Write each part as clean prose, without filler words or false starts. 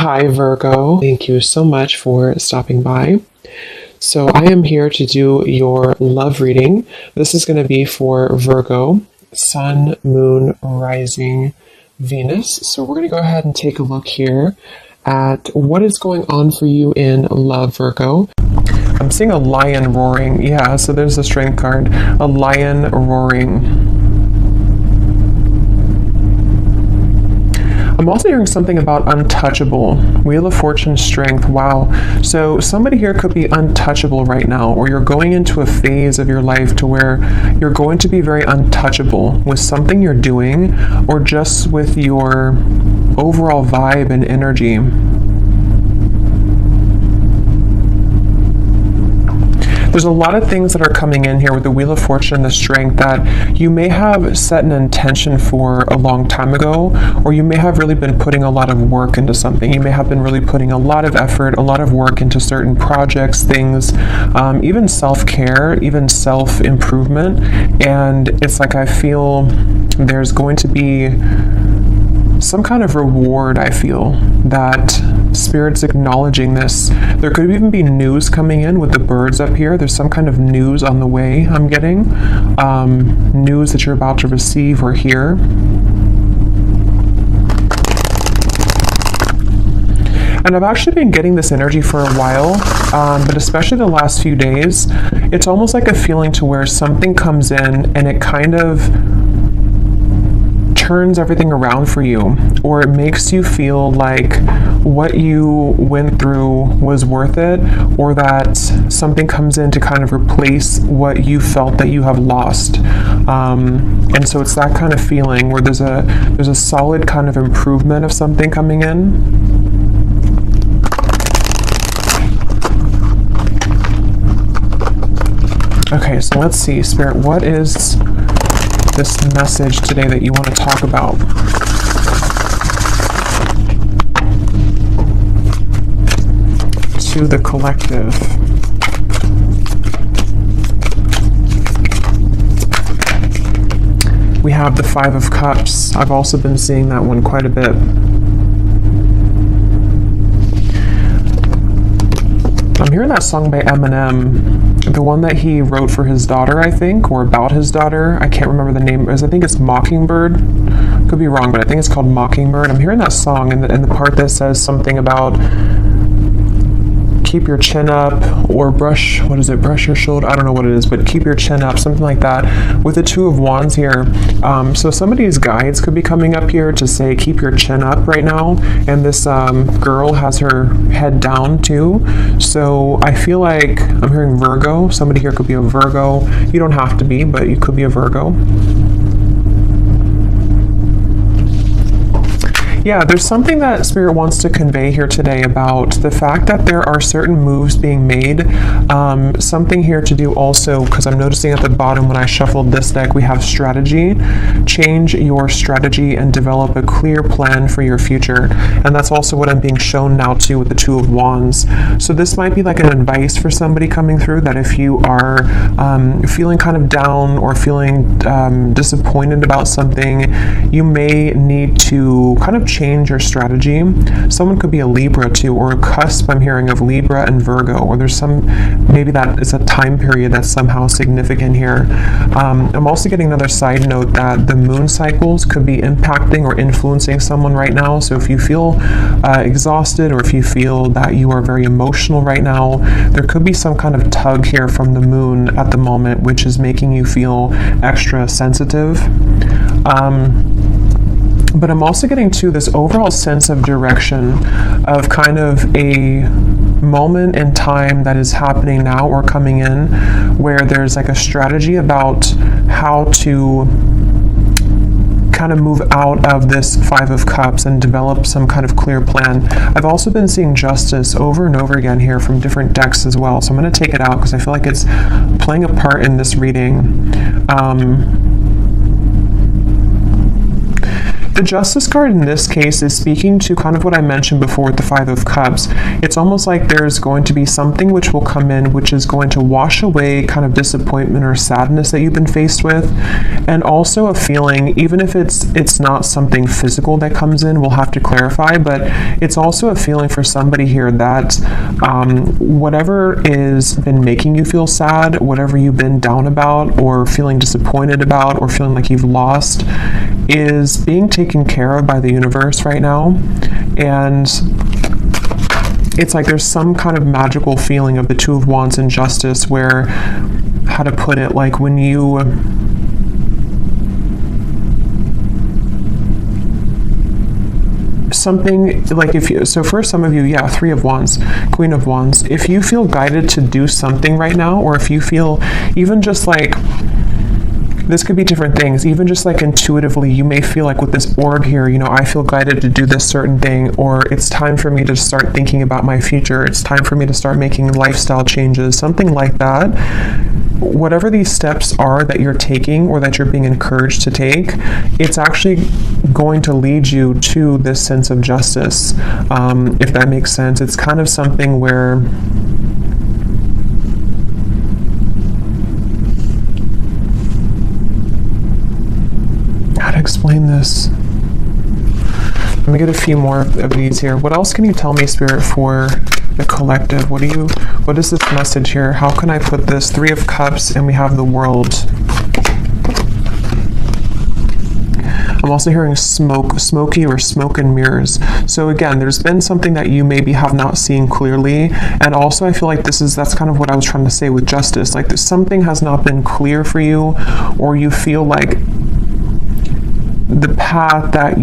Hi, Virgo. Thank you so much for stopping by. So, I am here to do your love reading. This is going to be for Virgo, Sun, Moon, Rising, Venus. So, we're going to go ahead and take a look here at what is going on for you in love, Virgo. I'm seeing a lion roaring. Yeah, so there's the strength card. A lion roaring. I'm also hearing something about untouchable. Wheel of Fortune, strength. Wow. So somebody here could be untouchable right now, or you're going into a phase of your life to where you're going to be very untouchable with something you're doing, or just with your overall vibe and energy. There's a lot of things that are coming in here with the Wheel of Fortune and the strength that you may have set an intention for a long time ago, or you may have really been putting a lot of work into something. You may have been really putting a lot of effort, a lot of work into certain projects, things, even self-care, even self-improvement. And it's like I feel there's going to be some kind of reward. I feel that Spirit's acknowledging this. There could even be news coming in with the birds up here. There's some kind of news on the way I'm getting. News that you're about to receive or hear. And I've actually been getting this energy for a while, but especially the last few days, it's almost like a feeling to where something comes in and it kind of turns everything around for you, or it makes you feel like what you went through was worth it, or that something comes in to kind of replace what you felt that you have lost. And so it's that kind of feeling where there's a solid kind of improvement of something coming in. Okay, so let's see, Spirit, what is this message today that you want to talk about? To the collective. We have the Five of Cups. I've also been seeing that one quite a bit. I'm hearing that song by Eminem. The one that he wrote for his daughter, I think, or about his daughter. I can't remember the name. I think it's Mockingbird. Could be wrong, but I think it's called Mockingbird. I'm hearing that song, and the part that says something about keep your chin up, or brush your shoulder? I don't know what it is, but keep your chin up, something like that. With the Two of Wands here. So somebody's guides could be coming up here to say, keep your chin up right now. And this girl has her head down too. So I feel like I'm hearing Virgo. Somebody here could be a Virgo. You don't have to be, but you could be a Virgo. Yeah, there's something that Spirit wants to convey here today about the fact that there are certain moves being made. Something here to do also, because I'm noticing at the bottom when I shuffled this deck, we have strategy. Change your strategy and develop a clear plan for your future. And that's also what I'm being shown now too with the Two of Wands. So this might be like an advice for somebody coming through, that if you are feeling kind of down or feeling disappointed about something, you may need to kind of change your strategy. Someone could be a Libra too, or a cusp, I'm hearing, of Libra and Virgo, or there's maybe that is a time period that's somehow significant here. I'm also getting another side note that the moon cycles could be impacting or influencing someone right now. So if you feel exhausted, or if you feel that you are very emotional right now, there could be some kind of tug here from the moon at the moment, which is making you feel extra sensitive. But I'm also getting to this overall sense of direction, of kind of a moment in time that is happening now or coming in, where there's like a strategy about how to kind of move out of this Five of Cups and develop some kind of clear plan. I've also been seeing Justice over and over again here from different decks as well. So I'm going to take it out because I feel like it's playing a part in this reading. The Justice card in this case is speaking to kind of what I mentioned before with the Five of Cups. It's almost like there's going to be something which will come in, which is going to wash away kind of disappointment or sadness that you've been faced with, and also a feeling, even if it's not something physical that comes in, we'll have to clarify, but it's also a feeling for somebody here that whatever is been making you feel sad, whatever you've been down about or feeling disappointed about or feeling like you've lost, is being taken care of by the universe right now. And it's like there's some kind of magical feeling of the Two of Wands and Justice where, how to put it, like when you something like, if you, so for some of you, yeah, Three of Wands, Queen of Wands, if you feel guided to do something right now, or if you feel even just like, this could be different things, even just like intuitively, you may feel like with this orb here, you know, I feel guided to do this certain thing, or it's time for me to start thinking about my future, it's time for me to start making lifestyle changes, something like that. Whatever these steps are that you're taking or that you're being encouraged to take, it's actually going to lead you to this sense of justice, if that makes sense. It's kind of something where explain this. Let me get a few more of these here. What else can you tell me, Spirit, for the collective? What is this message here? How can I put this? Three of Cups, and we have the World. I'm also hearing smoky or smoke and mirrors. So again, there's been something that you maybe have not seen clearly. And also I feel like that's kind of what I was trying to say with Justice. Like something has not been clear for you, or you feel like the path that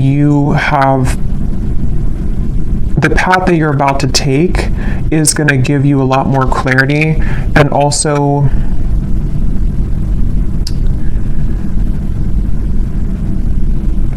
you're about to take is going to give you a lot more clarity. And also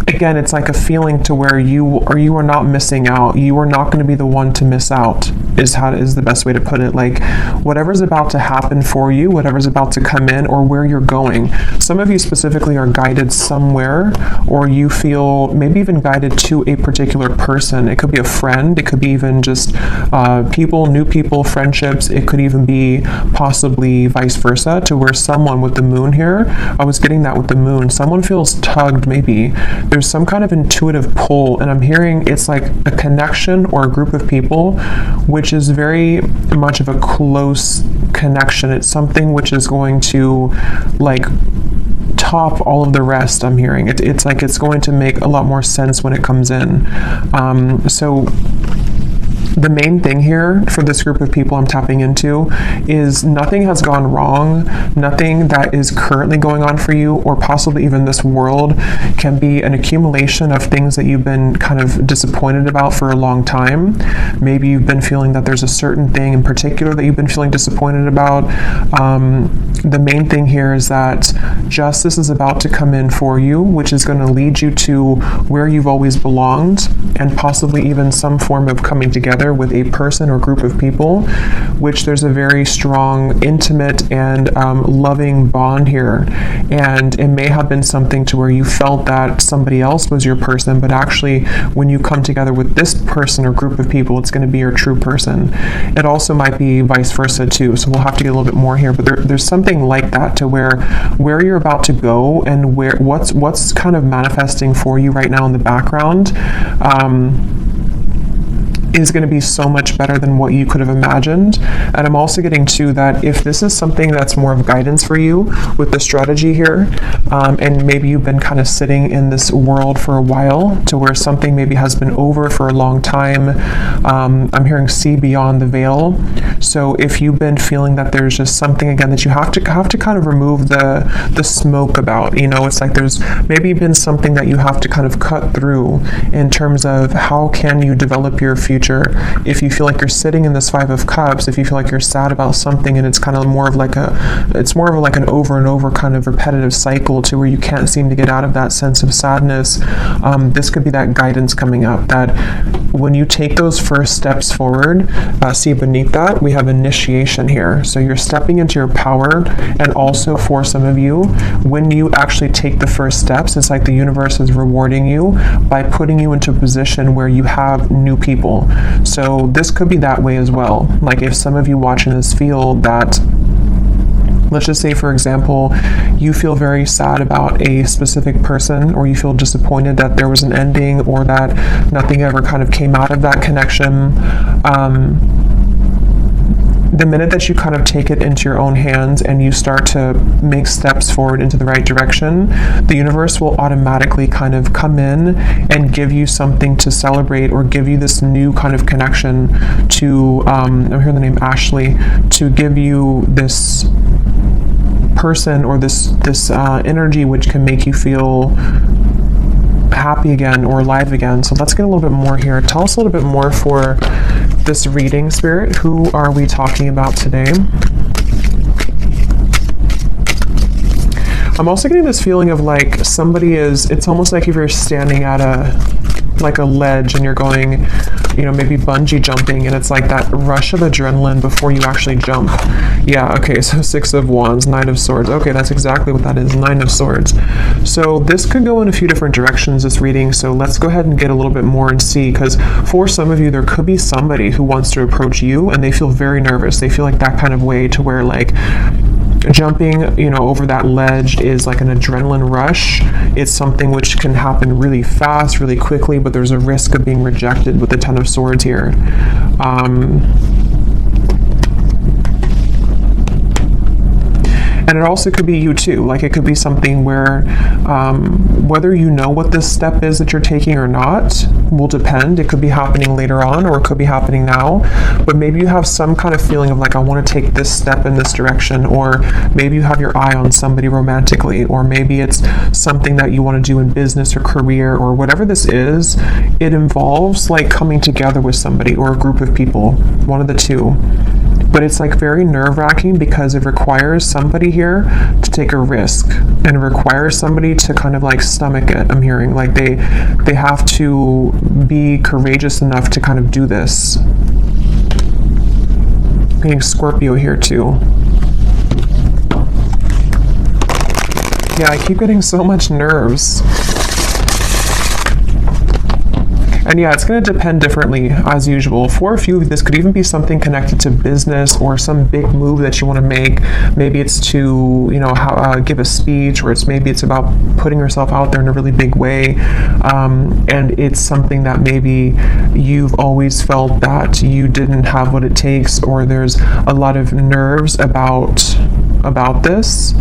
again, it's like a feeling to where you are not missing out. You are not going to be the one to miss out, is the best way to put it. Like whatever's about to happen for you, whatever's about to come in, or where you're going. Some of you specifically are guided somewhere, or you feel maybe even guided to a particular person. It could be a friend. It could be even just new people, friendships. It could even be possibly vice versa, to where someone with the moon here, I was getting that with the moon, someone feels tugged maybe. There's some kind of intuitive pull, and I'm hearing it's like a connection or a group of people which is very much of a close connection. It's something which is going to like top all of the rest. I'm hearing it's like it's going to make a lot more sense when it comes in. So the main thing here for this group of people I'm tapping into is nothing has gone wrong. Nothing that is currently going on for you, or possibly even this world, can be an accumulation of things that you've been kind of disappointed about for a long time. Maybe you've been feeling that there's a certain thing in particular that you've been feeling disappointed about. The main thing here is that justice is about to come in for you, which is going to lead you to where you've always belonged, and possibly even some form of coming together with a person or group of people, which there's a very strong, intimate, and loving bond here. And it may have been something to where you felt that somebody else was your person, but actually when you come together with this person or group of people, it's going to be your true person. It also might be vice versa too, so we'll have to get a little bit more here, but there's something like that to where you're about to go, and what's kind of manifesting for you right now in the background is going to be so much better than what you could have imagined. And I'm also getting to that if this is something that's more of guidance for you with the strategy here, and maybe you've been kind of sitting in this world for a while, to where something maybe has been over for a long time. I'm hearing see beyond the veil. So if you've been feeling that there's just something again that you have to kind of remove the smoke about, you know, it's like there's maybe been something that you have to kind of cut through in terms of how can you develop your future. If you feel like you're sitting in this Five of Cups, if you feel like you're sad about something and it's kind of more of like an over and over kind of repetitive cycle to where you can't seem to get out of that sense of sadness, this could be that guidance coming up, that when you take those first steps forward, see beneath that we we have initiation here. So you're stepping into your power, and also for some of you, when you actually take the first steps, it's like the universe is rewarding you by putting you into a position where you have new people. So this could be that way as well. Like if some of you watching this feel that, let's just say, for example, you feel very sad about a specific person, or you feel disappointed that there was an ending, or that nothing ever kind of came out of that connection. The minute that you kind of take it into your own hands and you start to make steps forward into the right direction, the universe will automatically kind of come in and give you something to celebrate, or give you this new kind of connection to, I'm hearing the name Ashley, to give you this person or this energy which can make you feel happy again or alive again. So let's get a little bit more here. Tell us a little bit more for this reading, Spirit. Who are we talking about today? I'm also getting this feeling of like somebody is, it's almost like if you're standing at a ledge and you're going, you know, maybe bungee jumping, and it's like that rush of adrenaline before you actually jump. Yeah, okay, so 6 of Wands, 9 of Swords. Okay, that's exactly what that is, 9 of Swords. So this could go in a few different directions, this reading, so let's go ahead and get a little bit more and see, because for some of you, there could be somebody who wants to approach you and they feel very nervous. They feel like that kind of way, to where like jumping, you know, over that ledge is like an adrenaline rush. It's something which can happen really fast, really quickly, but there's a risk of being rejected with the 10 of Swords here. And it also could be you too. Like it could be something where whether you know what this step is that you're taking or not will depend. It could be happening later on, or it could be happening now. But maybe you have some kind of feeling of like, I want to take this step in this direction, or maybe you have your eye on somebody romantically, or maybe it's something that you want to do in business or career, or whatever this is. It involves like coming together with somebody or a group of people, one of the two. But it's like very nerve-wracking, because it requires somebody here to take a risk, and it requires somebody to kind of like stomach it. I'm hearing like they have to be courageous enough to kind of do this. I'm getting Scorpio here too. Yeah, I keep getting so much nerves. And yeah, it's going to depend differently as usual. For a few of you, this could even be something connected to business or some big move that you want to make. Maybe it's to, you know, give a speech, or maybe it's about putting yourself out there in a really big way. And it's something that maybe you've always felt that you didn't have what it takes, or there's a lot of nerves about this.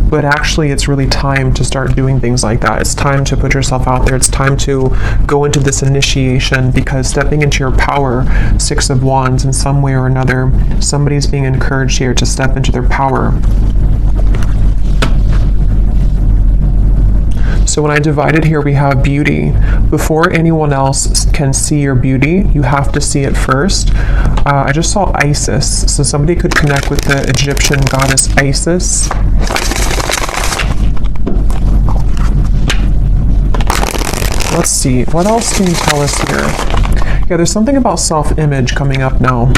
But actually, it's really time to start doing things like that. It's time to put yourself out there. It's time to go into this initiation, because stepping into your power, 6 of Wands, in some way or another, somebody's being encouraged here to step into their power. So when I divided here, we have beauty. Before anyone else can see your beauty, you have to see it first. I just saw Isis. So somebody could connect with the Egyptian goddess Isis. Let's see, what else can you tell us here? Yeah, there's something about self-image coming up now.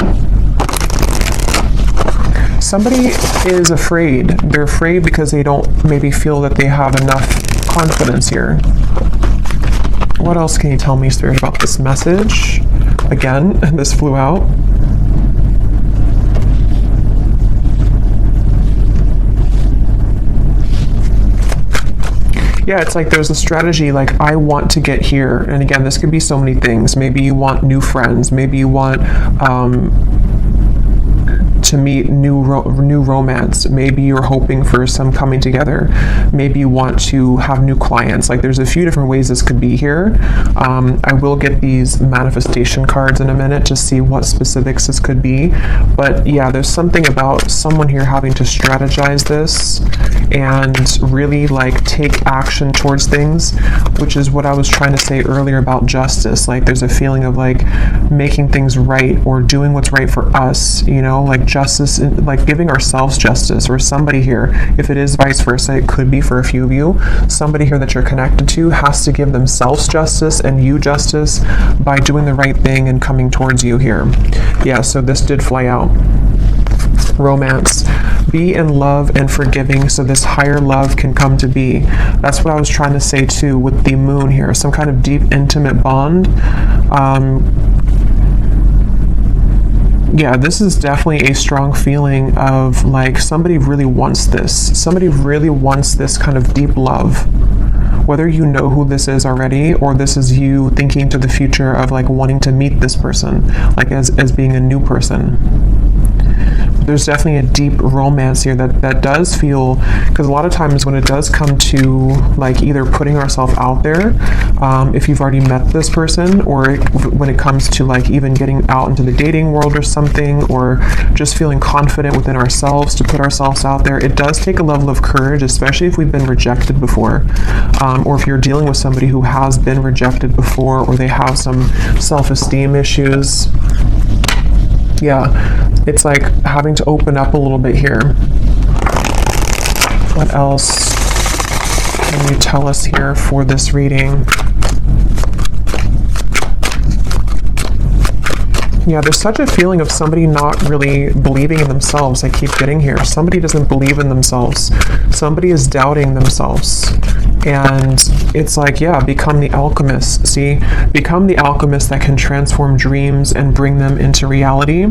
Somebody is afraid. They're afraid because they don't maybe feel that they have enough confidence here. What else can you tell me, Spirit, about this message? Again, this flew out. Yeah, it's like there's a strategy, like I want to get here. And again, this could be so many things. Maybe you want new friends. Maybe you want to meet new romance. Maybe you're hoping for some coming together. Maybe you want to have new clients. Like there's a few different ways this could be here. I will get these manifestation cards in a minute to see what specifics this could be. But yeah, there's something about someone here having to strategize this and really like take action towards things, which is what I was trying to say earlier about justice. Like there's a feeling of like making things right or doing what's right for us, you know, like justice, like giving ourselves justice, or somebody here, if it is vice versa, it could be for a few of you, somebody here that you're connected to has to give themselves justice and you justice by doing the right thing and coming towards you here. Yeah, so this did fly out. romance. Be in love and forgiving so this higher love can come to be. That's what I was trying to say too with the moon here. Some kind of deep, intimate bond. Yeah, this is definitely a strong feeling of like somebody really wants this. Somebody really wants this kind of deep love. Whether you know who this is already, or this is you thinking to the future of like wanting to meet this person, like as being a new person. There's definitely a deep romance here that does feel, because a lot of times when it does come to like either putting ourselves out there, if you've already met this person, or when it comes to like even getting out into the dating world or something, or just feeling confident within ourselves to put ourselves out there, it does take a level of courage, especially if we've been rejected before, or if you're dealing with somebody who has been rejected before, or they have some self-esteem issues. Yeah, it's like having to open up a little bit here. What else can you tell us here for this reading? Yeah, there's such a feeling of somebody not really believing in themselves. I keep getting here. Somebody doesn't believe in themselves. Somebody is doubting themselves. And it's like, yeah, become the alchemist. See, become the alchemist that can transform dreams and bring them into reality.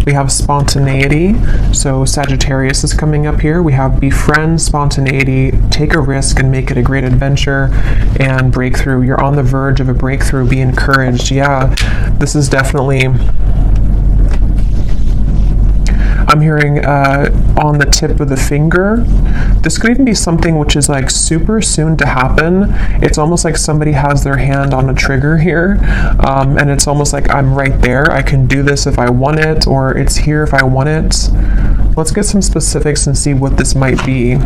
We have spontaneity. So Sagittarius is coming up here. We have befriend spontaneity, take a risk and make it a great adventure, and breakthrough. You're on the verge of a breakthrough. Be encouraged. Yeah, this is definitely, I'm hearing on the tip of the finger. This could even be something which is like super soon to happen. It's almost like somebody has their hand on a trigger here, and it's almost like I'm right there. I can do this if I want it, or it's here if I want it. Let's get some specifics and see what this might be.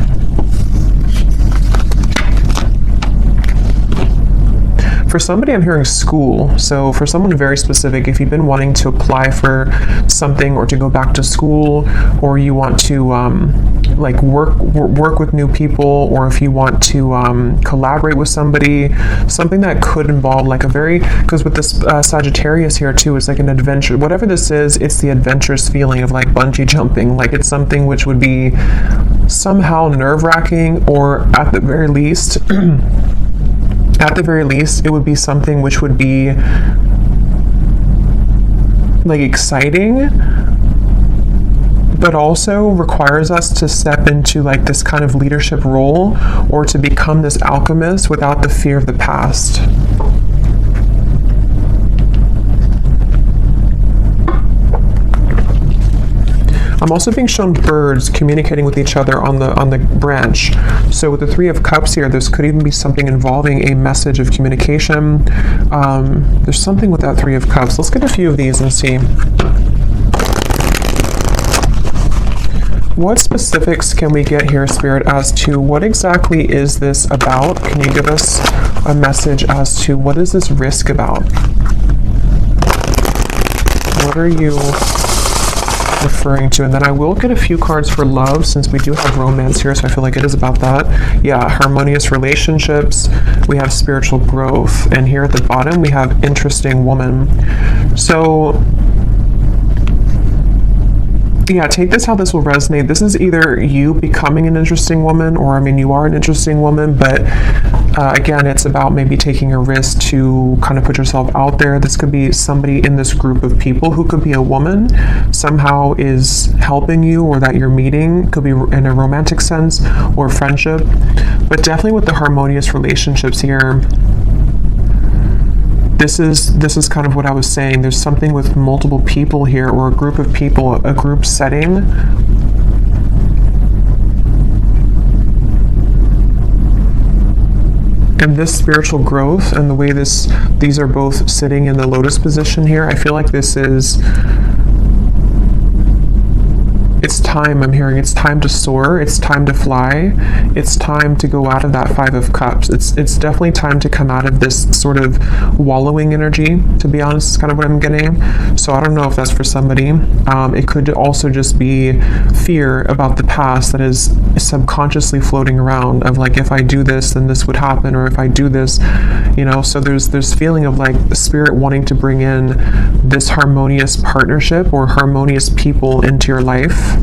For somebody, I'm hearing school. So for someone very specific, if you've been wanting to apply for something or to go back to school, or you want to like work with new people, or if you want to collaborate with somebody, something that could involve like a very, because with this Sagittarius here too, it's like an adventure. Whatever this is, it's the adventurous feeling of like bungee jumping. Like it's something which would be somehow nerve-wracking, or at the very least, it would be something which would be like exciting, but also requires us to step into like this kind of leadership role, or to become this alchemist without the fear of the past. I'm also being shown birds communicating with each other on the branch. So with the Three of Cups here, this could even be something involving a message of communication. There's something with that Three of Cups. Let's get a few of these and see. What specifics can we get here, Spirit, as to what exactly is this about? Can you give us a message as to what is this risk about? What are you referring to? And then I will get a few cards for love, since we do have romance here, so I feel like it is about that. Yeah, harmonious relationships. We have spiritual growth, and here at the bottom we have interesting woman. So yeah, take this how this will resonate. This is either you becoming an interesting woman, or I mean, you are an interesting woman, but again, it's about maybe taking a risk to kind of put yourself out there. This could be somebody in this group of people who could be a woman, somehow is helping you, or that you're meeting. Could be in a romantic sense or friendship, but definitely with the harmonious relationships here. This is kind of what I was saying. There's something with multiple people here, or a group of people, a group setting. And this spiritual growth, and the way these are both sitting in the lotus position here, I feel like this is, it's time. I'm hearing it's time to soar. It's time to fly. It's time to go out of that Five of Cups. It's definitely time to come out of this sort of wallowing energy, to be honest, is kind of what I'm getting. So I don't know if that's for somebody. It could also just be fear about the past that is subconsciously floating around, of like, if I do this, then this would happen, or if I do this, you know. So there's feeling of like the spirit wanting to bring in this harmonious partnership or harmonious people into your life.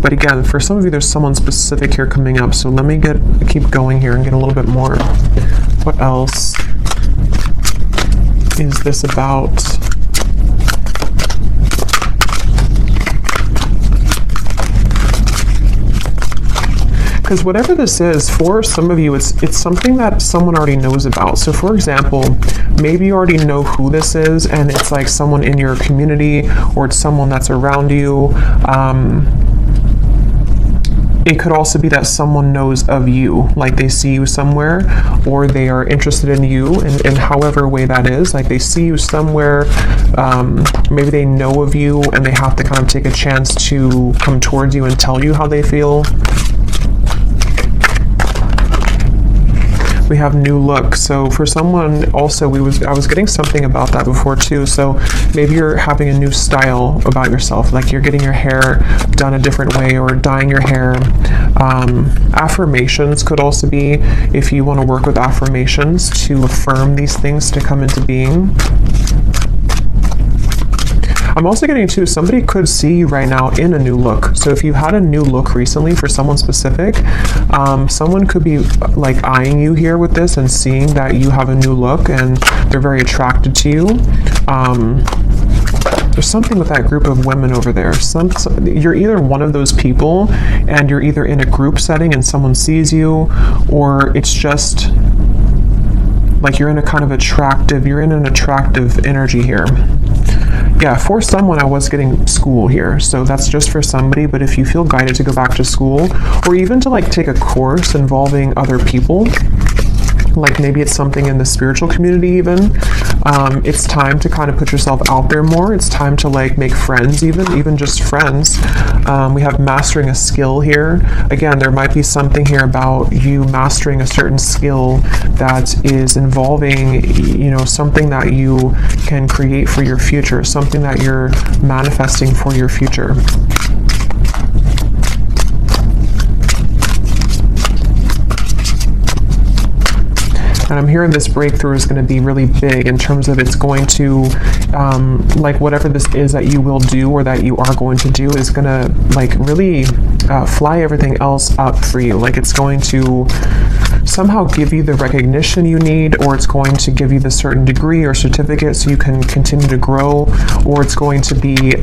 But again, for some of you, there's someone specific here coming up. So let me keep going here and get a little bit more. What else is this about? Because whatever this is, for some of you, it's something that someone already knows about. So for example, maybe you already know who this is, and it's like someone in your community, or it's someone that's around you. It could also be that someone knows of you, like they see you somewhere, or they are interested in you in however way that is. Like they see you somewhere, maybe they know of you, and they have to kind of take a chance to come towards you and tell you how they feel. We have new look. So for someone also, I was getting something about that before too. So maybe you're having a new style about yourself, like you're getting your hair done a different way or dyeing your hair. Affirmations could also be, if you want to work with affirmations to affirm these things to come into being. I'm also getting too, somebody could see you right now in a new look. So if you had a new look recently for someone specific, someone could be like eyeing you here with this and seeing that you have a new look and they're very attracted to you. There's something with that group of women over there. You're either one of those people and you're either in a group setting and someone sees you, or it's just like you're in an attractive energy here. Yeah, for someone, I was getting school here, so that's just for somebody. But if you feel guided to go back to school, or even to like take a course involving other people, like maybe it's something in the spiritual community even, it's time to kind of put yourself out there more. It's time to like make friends, even just friends. We have mastering a skill here. Again, there might be something here about you mastering a certain skill that is involving, something that you can create for your future, something that you're manifesting for your future. And I'm hearing this breakthrough is going to be really big in terms of it's going to, like whatever this is that you will do or that you are going to do is going to like really fly everything else up for you. Like it's going to somehow give you the recognition you need, or it's going to give you the certain degree or certificate so you can continue to grow, or it's going to be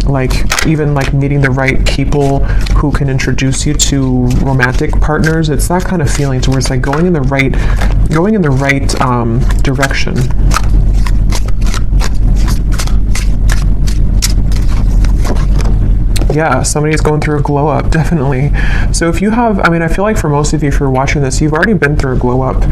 like even like meeting the right people who can introduce you to romantic partners. It's that kind of feeling to where it's like going in the right direction. Yeah, somebody's going through a glow up, definitely. So if you have, I feel like for most of you, if you're watching this, you've already been through a glow up.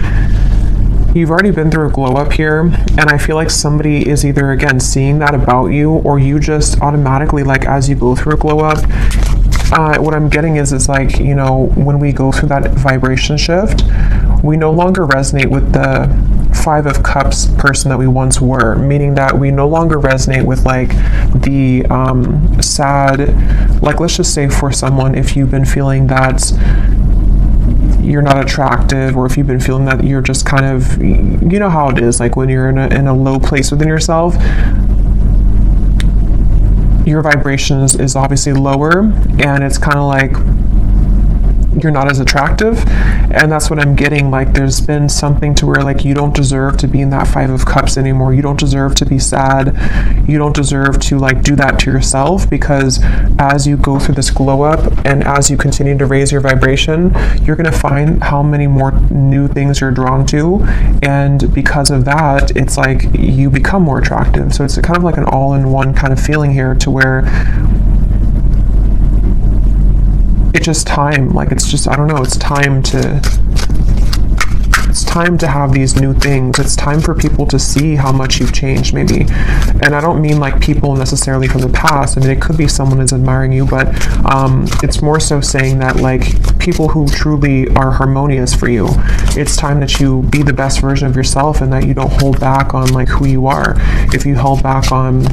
You've already been through a glow up here, and I feel like somebody is either, again, seeing that about you, or you just automatically, like, as you go through a glow up, what I'm getting is like, when we go through that vibration shift, we no longer resonate with the 5 of Cups person that we once were, meaning that we no longer resonate with like the sad, like let's just say for someone, if you've been feeling that you're not attractive, or if you've been feeling that you're just kind of, you know how it is, like when you're in a low place within yourself, your vibration is obviously lower, and it's kind of like you're not as attractive. And that's what I'm getting, like there's been something to where like you don't deserve to be in that 5 of Cups anymore. You don't deserve to be sad. You don't deserve to like do that to yourself, because as you go through this glow up and as you continue to raise your vibration, you're going to find how many more new things you're drawn to, and because of that, it's like you become more attractive. So it's kind of like an all-in-one kind of feeling here, to where it's just time, like it's just, I don't know, it's time to have these new things. It's time for people to see how much you've changed, maybe. And I don't mean like people necessarily from the past. It could be someone is admiring you, but it's more so saying that like people who truly are harmonious for you, it's time that you be the best version of yourself, and that you don't hold back on like who you are. If you held back on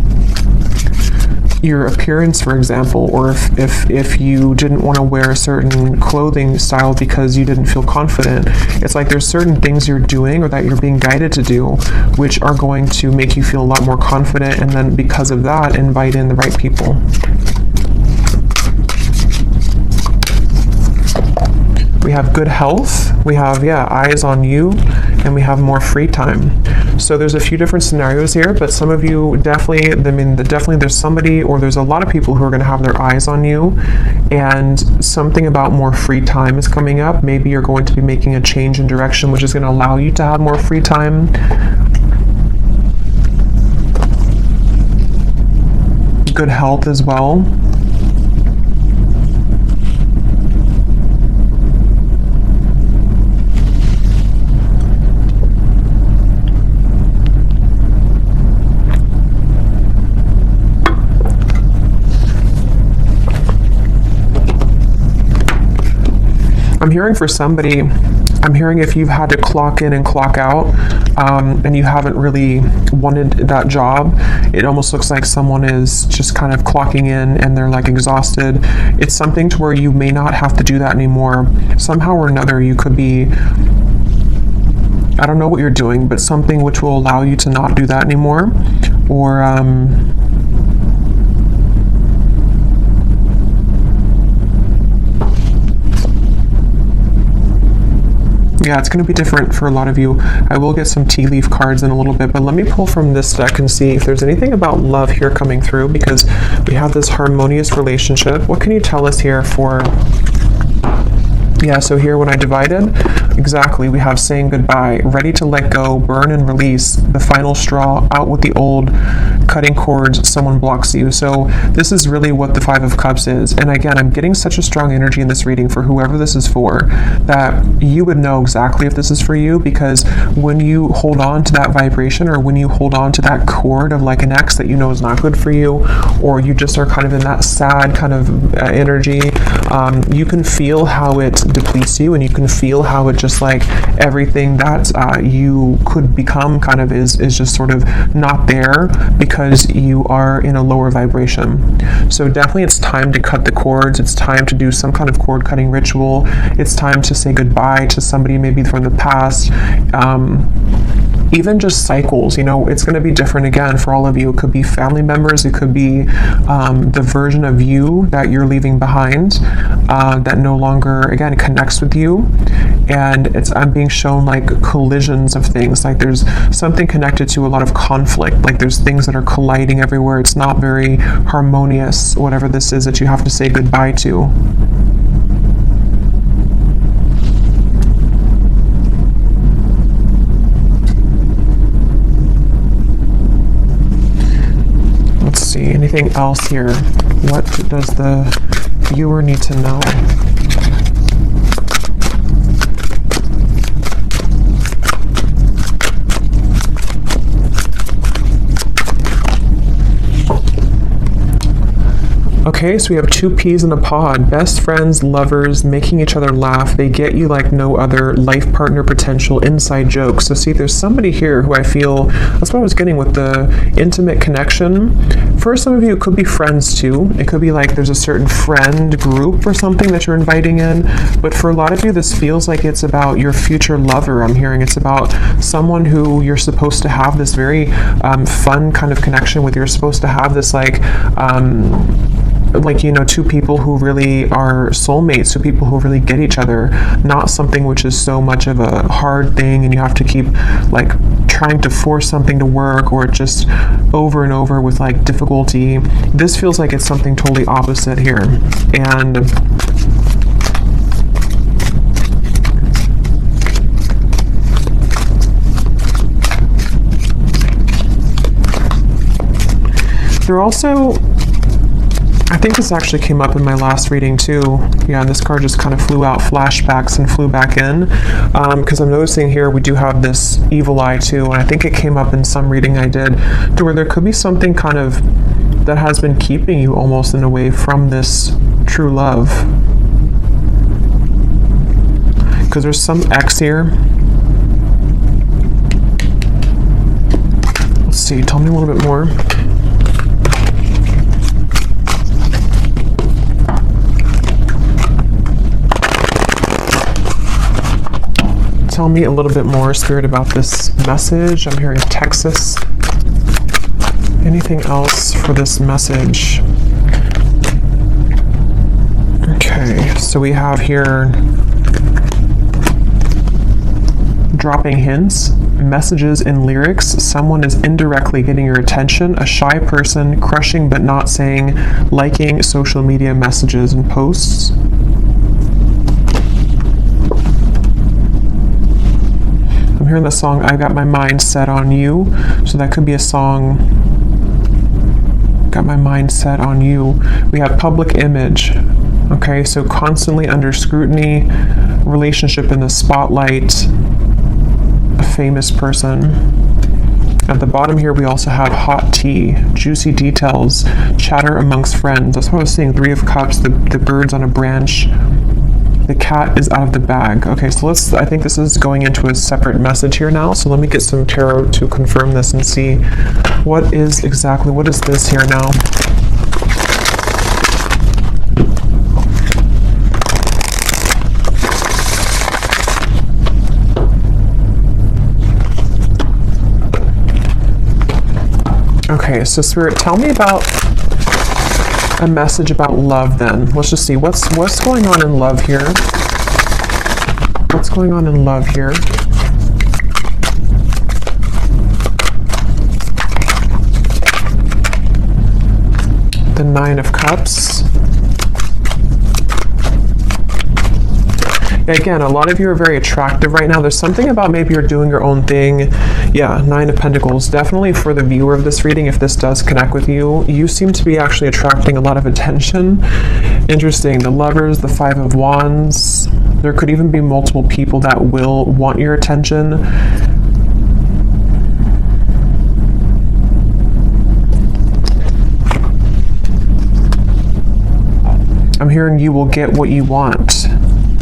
your appearance, for example, or if you didn't want to wear a certain clothing style because you didn't feel confident, it's like there's certain things you're doing or that you're being guided to do which are going to make you feel a lot more confident, and then because of that, invite in the right people. We have good health. We have, yeah, eyes on you, and we have more free time. So there's a few different scenarios here, but some of you definitely, definitely there's somebody, or there's a lot of people who are going to have their eyes on you, and something about more free time is coming up. Maybe you're going to be making a change in direction, which is going to allow you to have more free time. Good health as well. I'm hearing for somebody, I'm hearing if you've had to clock in and clock out, and you haven't really wanted that job, it almost looks like someone is just kind of clocking in and they're like exhausted. It's something to where you may not have to do that anymore. Somehow or another, you could be, I don't know what you're doing, but something which will allow you to not do that anymore. Or, yeah, it's going to be different for a lot of you. I will get some tea leaf cards in a little bit, but let me pull from this deck and see if there's anything about love here coming through, because we have this harmonious relationship. What can you tell us here for... Yeah, so here when I divided, exactly, we have saying goodbye, ready to let go, burn and release, the final straw, out with the old, cutting cords, someone blocks you. So this is really what the Five of Cups is. And again, I'm getting such a strong energy in this reading for whoever this is for, that you would know exactly if this is for you, because when you hold on to that vibration, or when you hold on to that cord of like an ex that you know is not good for you, or you just are kind of in that sad kind of energy, you can feel how it depletes you, and you can feel how it just like everything that you could become kind of is just sort of not there because you are in a lower vibration. So definitely it's time to cut the cords. It's time to do some kind of cord cutting ritual. It's time to say goodbye to somebody maybe from the past. Even just cycles, you know, it's going to be different again for all of you. It could be family members. It could be the version of you that you're leaving behind that no longer, again, connects with you. And I'm being shown like collisions of things. Like there's something connected to a lot of conflict. Like there's things that are colliding everywhere. It's not very harmonious, whatever this is that you have to say goodbye to. Anything else here? What does the viewer need to know? Okay, so we have two peas in a pod. Best friends, lovers, making each other laugh. They get you like no other. Life partner potential, inside jokes. So see, there's somebody here who I feel, that's what I was getting with the intimate connection. For some of you, it could be friends too. It could be like there's a certain friend group or something that you're inviting in. But for a lot of you, this feels like it's about your future lover. I'm hearing it's about someone who you're supposed to have this very fun kind of connection with. You're supposed to have this like, you know, two people who really are soulmates, two people who really get each other, not something which is so much of a hard thing and you have to keep like trying to force something to work, or just over and over with like difficulty. This feels like it's something totally opposite here. And they're also, I think this actually came up in my last reading too. Yeah, and this card just kind of flew out, flashbacks, and flew back in. Because I'm noticing here we do have this evil eye too, and I think it came up in some reading I did, to where there could be something kind of that has been keeping you almost in a way from this true love. Because there's some X here. Let's see, tell me a little bit more. Tell me a little bit more, Spirit, about this message. I'm hearing Texas. Anything else for this message? Okay, so we have here dropping hints, messages in lyrics. Someone is indirectly getting your attention. A shy person, crushing but not saying, liking social media messages and posts. I'm hearing the song, I've Got My Mind Set on You. So that could be a song, Got My Mind Set on You. We have public image. Okay, so constantly under scrutiny, relationship in the spotlight, a famous person. At the bottom here, we also have hot tea, juicy details, chatter amongst friends. That's what I was saying, 3 of Cups, the birds on a branch. The cat is out of the bag. Okay, so I think this is going into a separate message here now. So let me get some tarot to confirm this and see what is this here now? Okay, so Spirit, tell me about a message about love then. Let's just see what's going on in love here. What's going on in love here? The 9 of Cups. Again, a lot of you are very attractive right now. There's something about maybe you're doing your own thing. Yeah, 9 of Pentacles. Definitely for the viewer of this reading, if this does connect with you, you seem to be actually attracting a lot of attention. Interesting. The Lovers, the 5 of Wands. There could even be multiple people that will want your attention. I'm hearing you will get what you want.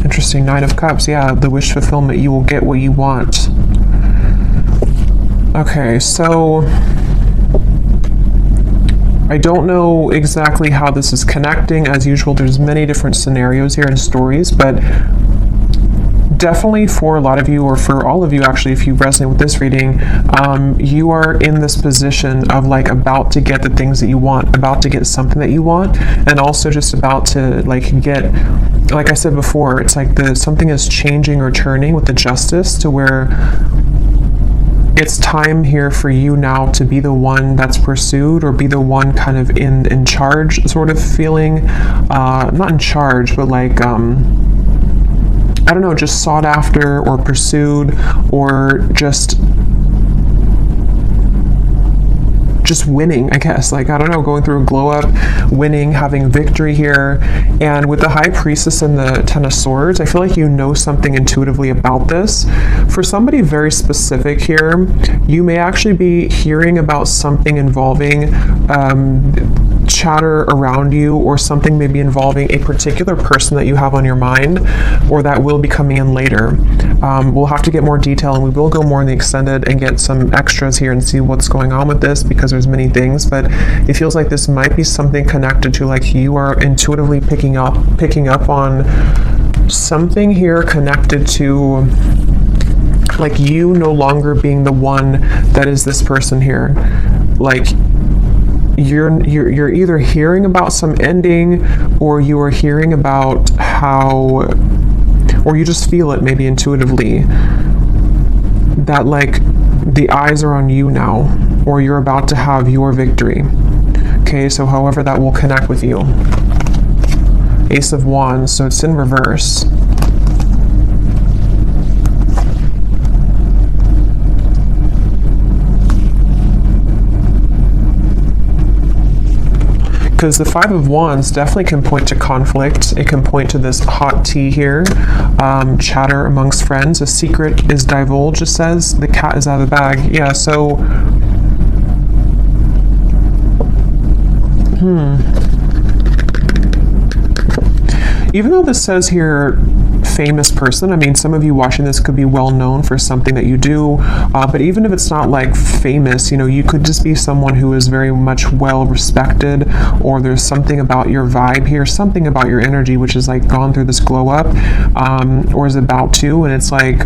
Interesting, 9 of Cups. Yeah, the wish fulfillment. You will get what you want. Okay, so I don't know exactly how this is connecting. As usual, there's many different scenarios here and stories, but definitely for a lot of you, or for all of you actually, if you resonate with this reading, you are in this position of like about to get the things that you want, about to get something that you want, and also just about to like get, like I said before, it's like something is changing or turning with the Justice to where it's time here for you now to be the one that's pursued, or be the one kind of in charge sort of feeling, not in charge, but like, I don't know, just sought after or pursued, or just winning, I guess. Like, I don't know, going through a glow up, winning, having victory here. And with the High Priestess and the 10 of Swords, I feel like you know something intuitively about this. For somebody very specific here, you may actually be hearing about something involving chatter around you, or something maybe involving a particular person that you have on your mind, or that will be coming in later. We'll have to get more detail, and we will go more in the extended and get some extras here and see what's going on with this, because there's many things, but it feels like this might be something connected to, like, you are intuitively picking up on something here connected to, like, you no longer being the one that is this person here. Like, you're either hearing about some ending, or you are hearing about how, or you just feel it maybe intuitively, that like the eyes are on you now, or you're about to have your victory. Okay, so however that will connect with you. Ace of Wands, so it's in reverse. Because the 5 of Wands definitely can point to conflict. It can point to this hot tea here, chatter amongst friends. A secret is divulged, it says. The cat is out of the bag. Yeah, so even though this says here famous person, I mean, some of you watching this could be well known for something that you do, but even if it's not like famous, you know, you could just be someone who is very much well respected, or there's something about your vibe here, something about your energy which is like gone through this glow up, or is about to, and it's like,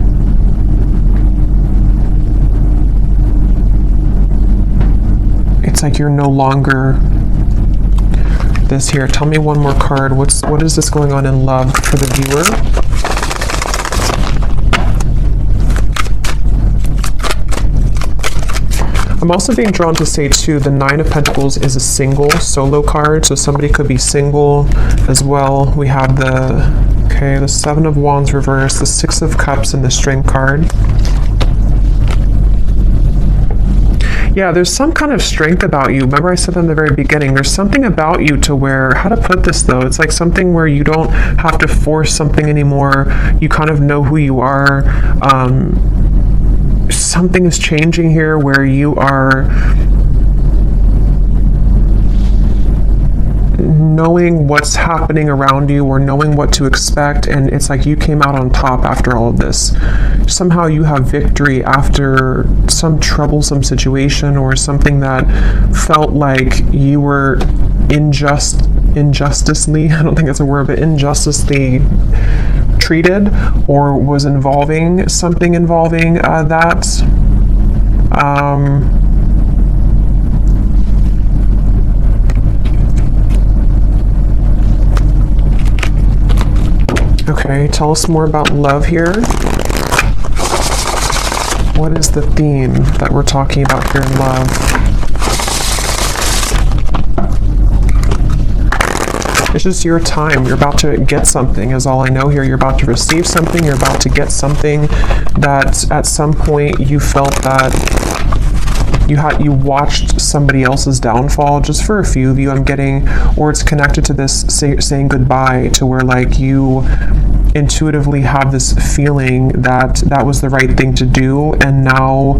you're no longer this here. Tell me one more card. What is this going on in love for the viewer? I'm also being drawn to say too, the Nine of Pentacles is a single solo card, so somebody could be single as well. We have the Seven of Wands reversed, the Six of Cups, and the Strength card. Yeah, there's some kind of strength about you. Remember I said in the very beginning, there's something about you to where, how to put this though, it's like something where you don't have to force something anymore. You kind of know who you are. Something is changing here where you are knowing what's happening around you or knowing what to expect, and it's like you came out on top after all of this. Somehow you have victory after some troublesome situation or something that felt like you were injusticely, I don't think that's a word, but injusticely treated, or was involving something involving that. Okay, tell us more about love here. What is the theme that we're talking about here in love? It's just your time. You're about to get something is all I know here. You're about to receive something. You're about to get something that at some point you felt that you watched somebody else's downfall. Just for a few of you, I'm getting, or it's connected to this saying goodbye, to where like you intuitively have this feeling that that was the right thing to do, and now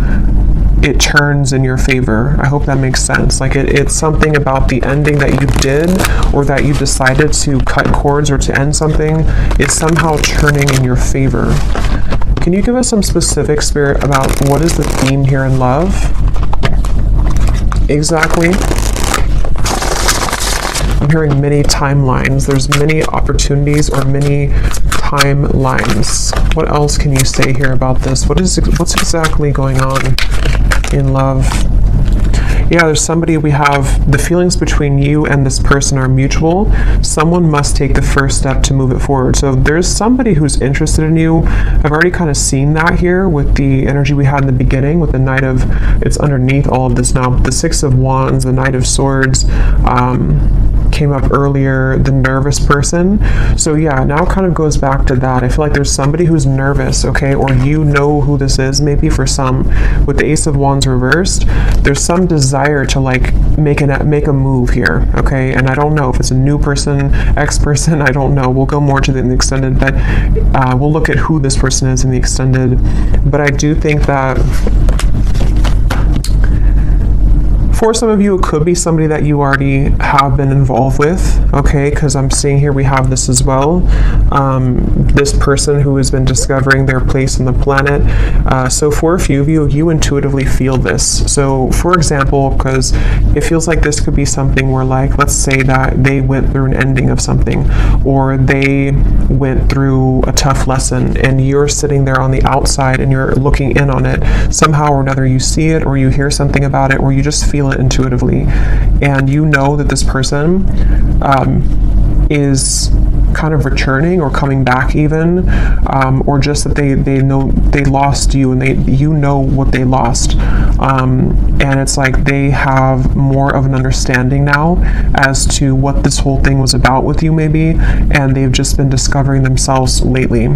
it turns in your favor. I hope that makes sense. Like it's something about the ending that you did, or that you decided to cut cords or to end something, is somehow turning in your favor. Can you give us some specific, Spirit, about what is the theme here in love? Exactly. I'm hearing many timelines. There's many opportunities or many timelines. What else can you say here about this? What's exactly going on in love? Yeah, there's somebody, we have the feelings between you and this person are mutual. Someone must take the first step to move it forward. So there's somebody who's interested in you. I've already kind of seen that here with the energy we had in the beginning with the Knight of, it's underneath all of this now, the Six of Wands, the Knight of Swords, came up earlier, the nervous person. So yeah, now it kind of goes back to that. I feel like there's somebody who's nervous, okay, or you know who this is, maybe for some. With the Ace of Wands reversed, there's some desire to like make a move here, okay? And I don't know if it's a new person, ex-person, I don't know. We'll go more to the extended, but we'll look at who this person is in the extended. But I do think that for some of you, it could be somebody that you already have been involved with, okay? Because I'm seeing here we have this as well. This person who has been discovering their place on the planet. So for a few of you, you intuitively feel this. So for example, because it feels like this could be something where, like, let's say that they went through an ending of something, or they went through a tough lesson, and you're sitting there on the outside and you're looking in on it. Somehow or another, you see it, or you hear something about it, or you just feel it intuitively, and you know that this person is kind of returning or coming back even, or just that they know they lost you, and you know what they lost, and it's like they have more of an understanding now as to what this whole thing was about with you maybe, and they've just been discovering themselves lately.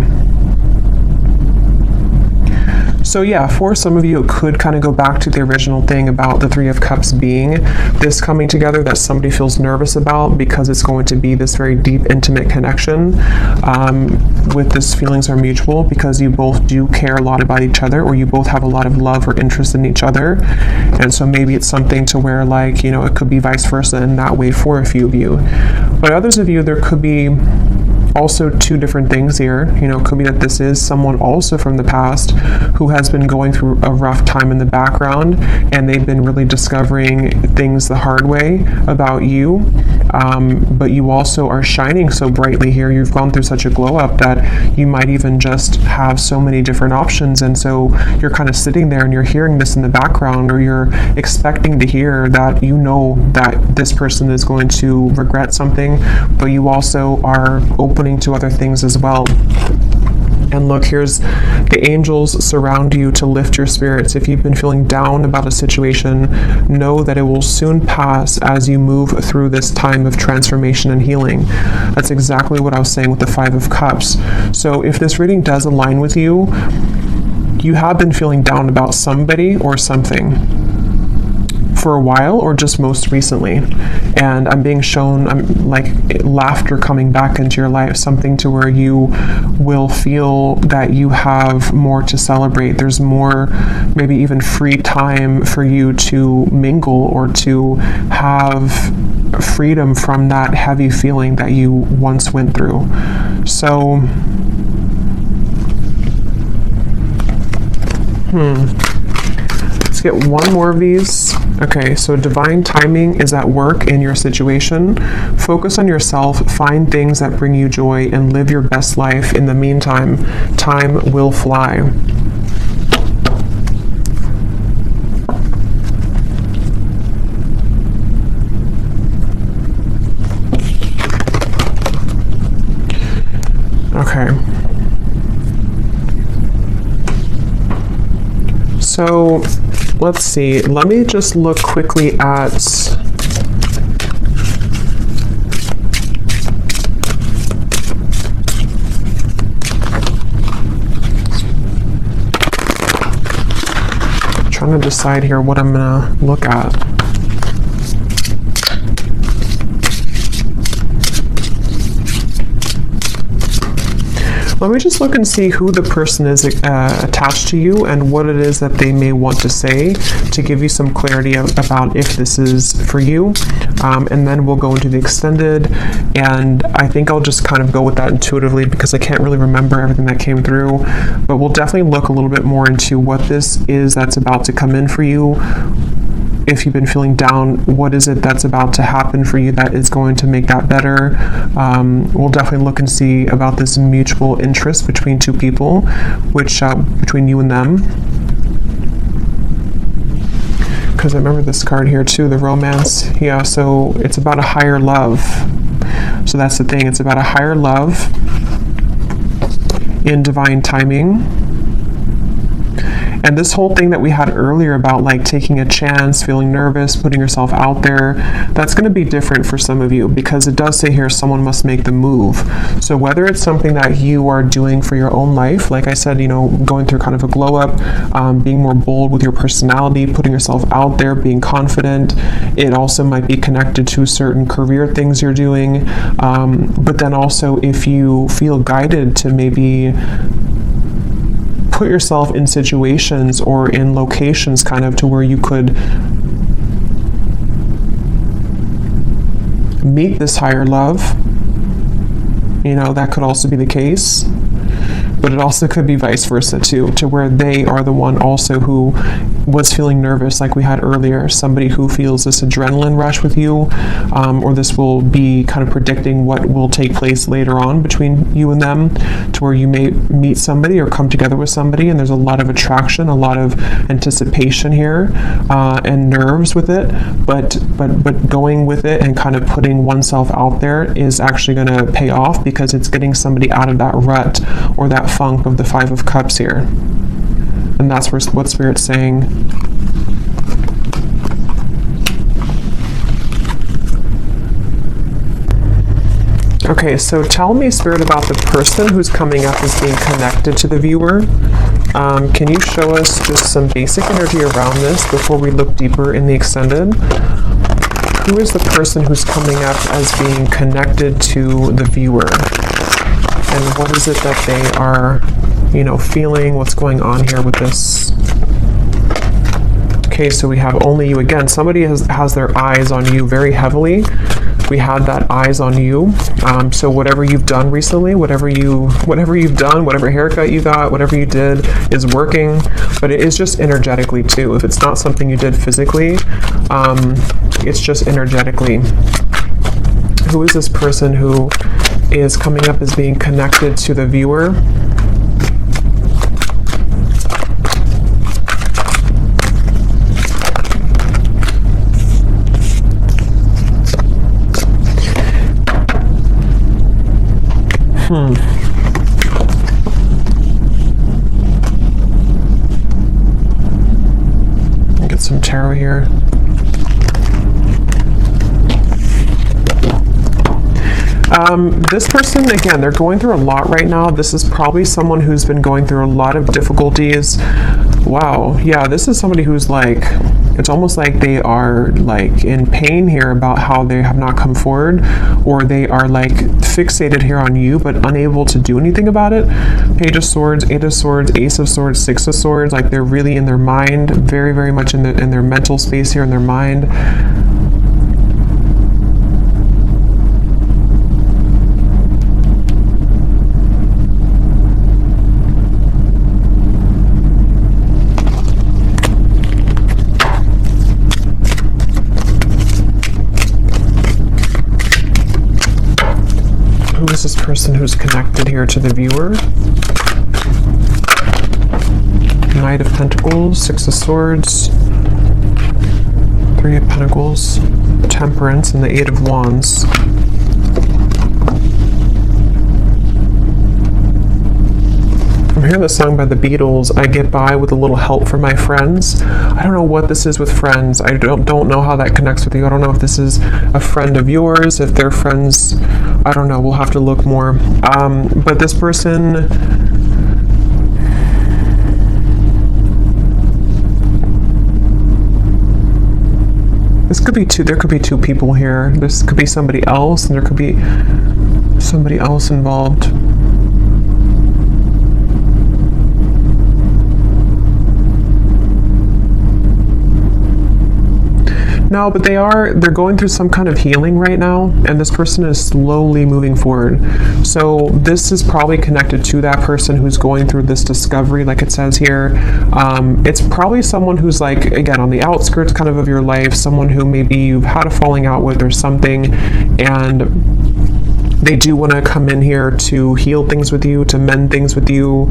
So yeah, for some of you, it could kind of go back to the original thing about the Three of Cups being this coming together that somebody feels nervous about, because it's going to be this very deep, intimate connection with this feelings are mutual, because you both do care a lot about each other, or you both have a lot of love or interest in each other. And so maybe it's something to where, like, you know, it could be vice versa in that way for a few of you. But others of you, there could be also two different things here. You know, it could be that this is someone also from the past who has been going through a rough time in the background, and they've been really discovering things the hard way about you, but you also are shining so brightly here. You've gone through such a glow up that you might even just have so many different options, and so you're kind of sitting there and you're hearing this in the background, or you're expecting to hear that you know that this person is going to regret something, but you also are opening to other things as well. And look, here's the angels surround you to lift your spirits. If you've been feeling down about a situation, know that it will soon pass as you move through this time of transformation and healing. That's exactly what I was saying with the Five of Cups. So if this reading does align with you, you have been feeling down about somebody or something for a while, or just most recently, and I'm being shown like laughter coming back into your life, something to where you will feel that you have more to celebrate. There's more, maybe even free time for you to mingle or to have freedom from that heavy feeling that you once went through. So let's get one more of these. Okay, so divine timing is at work in your situation. Focus on yourself, find things that bring you joy, and live your best life. In the meantime, time will fly. Okay. So let's see, let me just look quickly at trying to decide here what I'm gonna look at. Let me just look and see who the person is attached to you and what it is that they may want to say to give you some clarity about if this is for you. And then we'll go into the extended, and I think I'll just kind of go with that intuitively because I can't really remember everything that came through, but we'll definitely look a little bit more into what this is that's about to come in for you. If you've been feeling down, what is it that's about to happen for you that is going to make that better? We'll definitely look and see about this mutual interest between two people, which between you and them. Because I remember this card here too, the romance. Yeah, so it's about a higher love. So that's the thing, it's about a higher love in divine timing. And this whole thing that we had earlier about like taking a chance, feeling nervous, putting yourself out there, that's going to be different for some of you because it does say here someone must make the move. So whether it's something that you are doing for your own life, like I said, you know, going through kind of a glow up, being more bold with your personality, putting yourself out there, being confident. It also might be connected to certain career things you're doing. But then also if you feel guided to maybe put yourself in situations or in locations kind of to where you could meet this higher love, you know, that could also be the case. But it also could be vice versa too, to where they are the one also who was feeling nervous like we had earlier, somebody who feels this adrenaline rush with you, or this will be kind of predicting what will take place later on between you and them, to where you may meet somebody or come together with somebody and there's a lot of attraction, a lot of anticipation here, and nerves with it, but going with it and kind of putting oneself out there is actually going to pay off because it's getting somebody out of that rut or that funk of the Five of Cups here. And that's what Spirit's saying. Okay, so tell me, Spirit, about the person who's coming up as being connected to the viewer. Can you show us just some basic energy around this before we look deeper in the extended? Who is the person who's coming up as being connected to the viewer? And what is it that they are, you know, feeling? What's going on here with this? Okay, so we have only you again. Somebody has their eyes on you very heavily. We had that eyes on you. So whatever you've done recently, whatever you've done, whatever haircut you got, whatever you did is working. But it is just energetically too. If it's not something you did physically, it's just energetically. Who is this person who is coming up as being connected to the viewer? tarot here. This person, again, they're going through a lot right now. This is probably someone who's been going through a lot of difficulties. Wow. Yeah, this is somebody who's like, it's almost like they are like in pain here about how they have not come forward, or they are like fixated here on you but unable to do anything about it. Page of Swords, Eight of Swords, Ace of Swords, Six of Swords. Like they're really in their mind, very, very much in their mental space here in their mind. Who is this person who's connected here to the viewer? Knight of Pentacles, Six of Swords, Three of Pentacles, Temperance, and the Eight of Wands. I'm hearing the song by the Beatles, I get by with a little help from my friends. I don't know what this is with friends. I don't know how that connects with you. I don't know if this is a friend of yours, if they're friends. I don't know. We'll have to look more. But this person, this could be two. There could be two people here. This could be somebody else, and there could be somebody else involved. No, but they're going through some kind of healing right now, and this person is slowly moving forward. So this is probably connected to that person who's going through this discovery, like it says here. It's probably someone who's like, again, on the outskirts kind of your life, someone who maybe you've had a falling out with or something, and they do want to come in here to heal things with you, to mend things with you.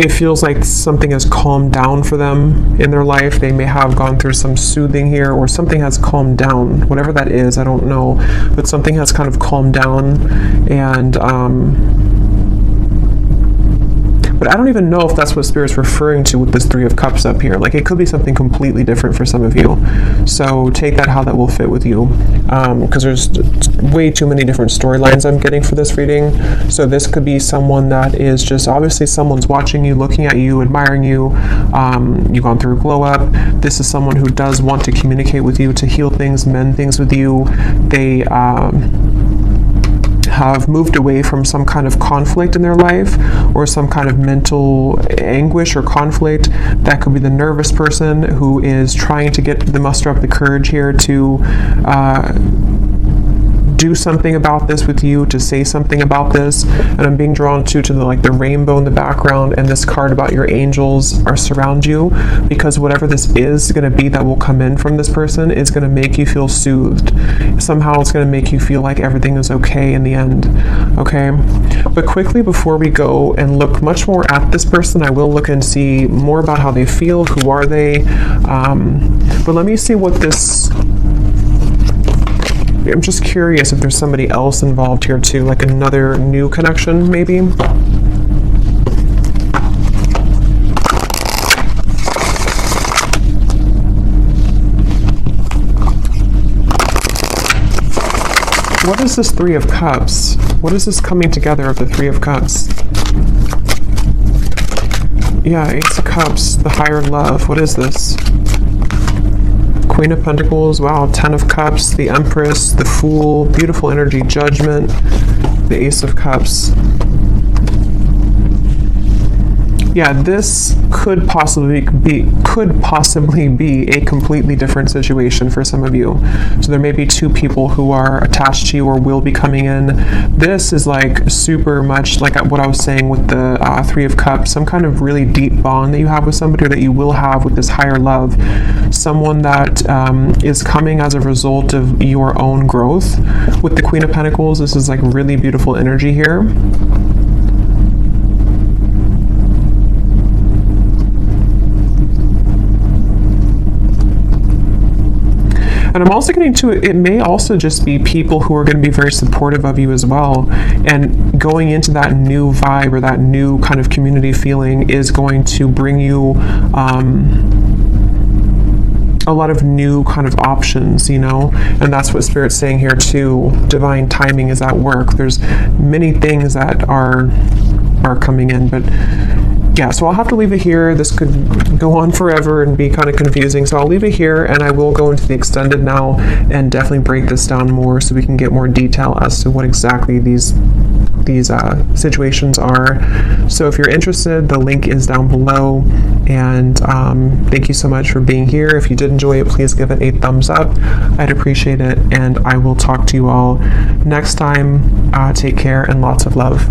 It feels like something has calmed down for them in their life. They may have gone through some soothing here, or something has calmed down. Whatever that is, I don't know. But something has kind of calmed down. And but I don't even know if that's what Spirit's referring to with this Three of Cups up here. Like, it could be something completely different for some of you. So take that how that will fit with you. Because there's way too many different storylines I'm getting for this reading. So this could be someone that is just, obviously someone's watching you, looking at you, admiring you. You've gone through a glow up. This is someone who does want to communicate with you, to heal things, mend things with you. They have moved away from some kind of conflict in their life, or some kind of mental anguish or conflict. That could be the nervous person who is trying to muster up the courage here to do something about this with you, to say something about this. And I'm being drawn to the rainbow in the background, and this card about your angels are surround you, because whatever this is going to be that will come in from this person is going to make you feel soothed. Somehow it's going to make you feel like everything is okay in the end. Okay, but quickly before we go and look much more at this person, I will look and see more about how they feel, who are they. But let me see what this, I'm just curious if there's somebody else involved here too, like another new connection maybe. What is this Three of Cups? What is this coming together of the Three of Cups? Yeah, Ace of Cups, the higher love. What is this? Queen of Pentacles, wow, Ten of Cups, the Empress, the Fool, beautiful energy, Judgment, the Ace of Cups. Yeah, this could possibly be a completely different situation for some of you. So there may be two people who are attached to you or will be coming in. This is like super much like what I was saying with the Three of Cups, some kind of really deep bond that you have with somebody, or that you will have with this higher love. Someone that is coming as a result of your own growth. With the Queen of Pentacles, this is like really beautiful energy here. And I'm also getting to it may also just be people who are going to be very supportive of you as well. And going into that new vibe, or that new kind of community feeling, is going to bring you a lot of new kind of options, you know, and that's what Spirit's saying here too. Divine timing is at work. There's many things that are coming in, but yeah, so I'll have to leave it here. This could go on forever and be kind of confusing, so I'll leave it here, and I will go into the extended now and definitely break this down more so we can get more detail as to what exactly these situations are. So if you're interested, the link is down below, and thank you so much for being here. If you did enjoy it, please give it a thumbs up. I'd appreciate it, and I will talk to you all next time. Take care and lots of love.